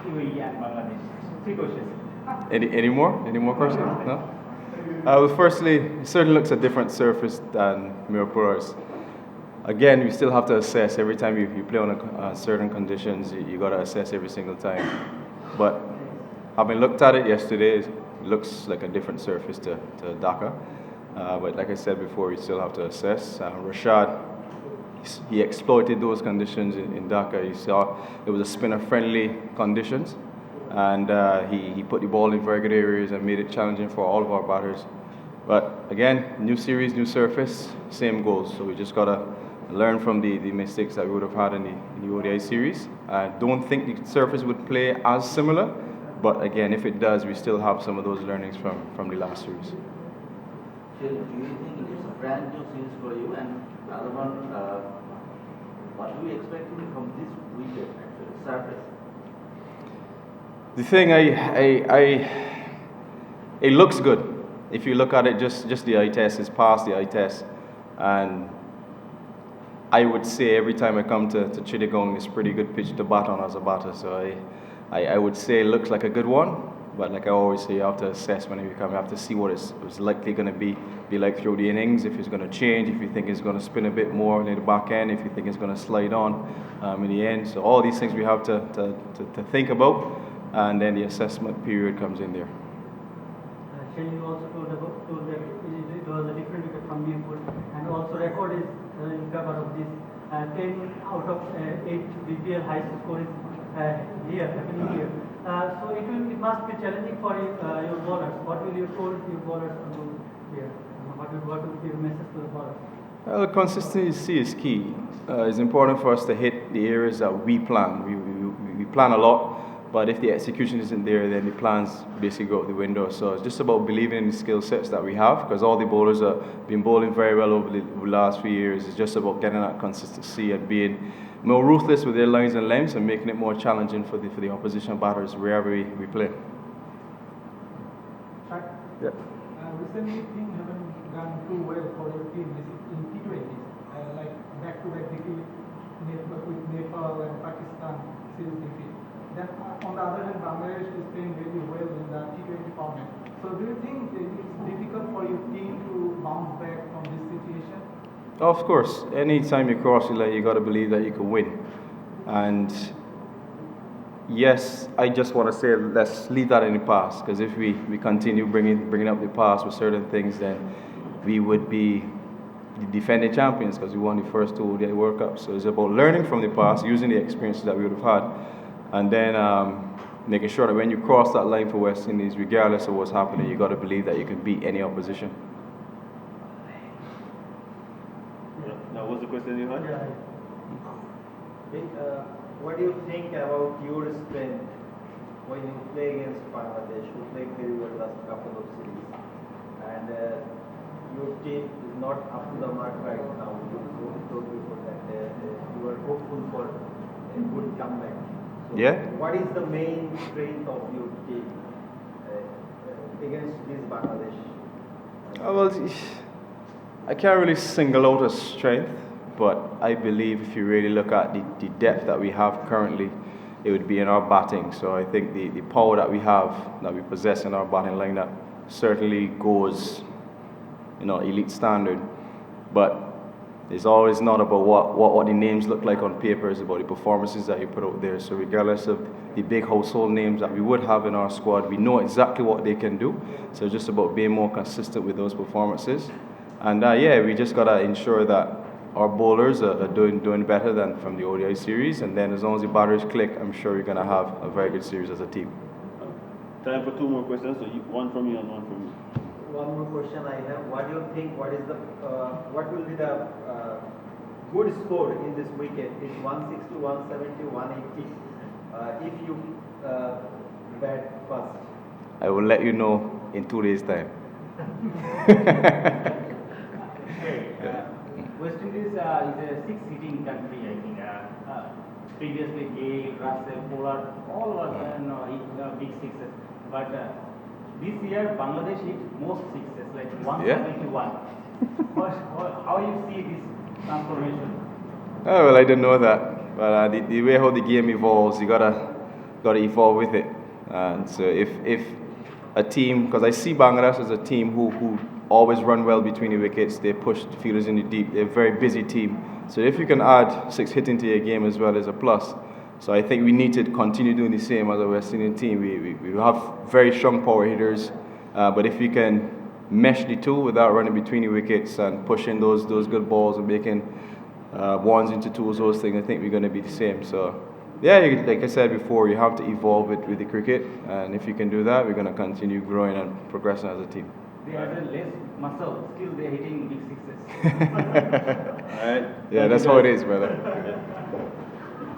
UAE and Bangladesh? Three questions. Any more? Any more questions? No? Well, firstly, it certainly looks a different surface than Mirapura's. Again, you still have to assess every time you play on certain conditions. You got to assess every single time. But having looked at it yesterday, it looks like a different surface to Dhaka. But like I said before, you still have to assess. Rashad, he exploited those conditions in Dhaka. He saw it was a spinner-friendly conditions, and he put the ball in very good areas and made it challenging for all of our batters. But again, new series, new surface, same goals. So we just gotta learn from the mistakes that we would have had in the ODI series. I don't think the surface would play as similar, but again, if it does, we still have some of those learnings from the last series. So do you think it is a brand new series for you? And the other one, what are we expecting from this wicket actually, surface? The thing, it looks good. If you look at it, just the eye test, it's past the eye test. And I would say every time I come to Chittagong, it's pretty good pitch to bat on as a batter. So I would say it looks like a good one. But like I always say, you have to assess whenever you come. You have to see what it's likely going to be like through the innings. If it's going to change, if you think it's going to spin a bit more near the back end, if you think it's going to slide on in the end. So all these things we have to think about, and then the assessment period comes in there. Shai, you also told that it was a different wicket from Mirpur, and also record is in favor of this. 10 out of 8 BPL high score is happening here. So it must be challenging for your bowlers. What will you told your bowlers to do here? What will be your message to the bowlers? Well, consistency is key. It's important for us to hit the areas that we plan. We plan a lot, but if the execution isn't there, then the plans basically go out the window. So it's just about believing in the skill sets that we have, because all the bowlers have been bowling very well over the last few years. It's just about getting that consistency and being more ruthless with their lines and lengths and making it more challenging for the opposition batters wherever we play. Shai, Yeah. recently things haven't gone too well for your team in T20s, like back-to-back defeat with Nepal and Pakistan series defeat. Then on the other hand, Bangladesh is playing really well in the T20 format. So do you think it's difficult for your team to bounce back from this situation? Of course, anytime you cross the line, you got to believe that you can win. And yes, I just want to say let's leave that in the past, because if we continue bringing up the past with certain things, then we would be the defending champions, because we won the first two ODI World Cups. So it's about learning from the past, using the experiences that we would have had, and then making sure that when you cross that line for West Indies, regardless of what's happening, you got to believe that you can beat any opposition. Now, what's the question you had? Yeah. What do you think about your strength when you play against Bangladesh, who played very well last couple of series, and your team is not up to the mark right now? You told before that you are hopeful for a good comeback. So Yeah. what is the main strength of your team against this Bangladesh? Well, I can't really single out a strength, but I believe if you really look at the depth that we have currently, it would be in our batting. So I think the power that we possess in our batting lineup certainly goes, elite standard. But it's always not about what the names look like on paper, it's about the performances that you put out there. So regardless of the big household names that we would have in our squad, we know exactly what they can do. So it's just about being more consistent with those performances. And we just got to ensure that our bowlers are doing better than from the ODI series. And then as long as the batters click, I'm sure we're going to have a very good series as a team. Time for two more questions, so one from you and one from me. One more question I have. What do you think? What will be the good score in this wicket? Is 160, 170, 180? If you bat first. I will let you know in 2 days' time. West Indies is a six-hitting country, I think. Previously, Gale, Russell, Pollard, all were big sixes. But this year, Bangladesh hit most sixes, like 171. How you see this transformation? Oh, well, I didn't know that. But the way how the game evolves, you gotta got to evolve with it. And so if a team, because I see Bangladesh as a team who always run well between the wickets, they push the fielders in the deep, they're a very busy team. So if you can add 6 hitting to your game as well as a plus. So I think we need to continue doing the same as a West Indian team. We have very strong power hitters, but if we can mesh the two without running between the wickets and pushing those good balls and making ones into twos, those things, I think we're going to be the same. So yeah, like I said before, you have to evolve it with the cricket, and if you can do that, we're going to continue growing and progressing as a team. They have a less muscle, still they're hitting big sixes. All right. Yeah, Thank that's you, how it guys. is, brother.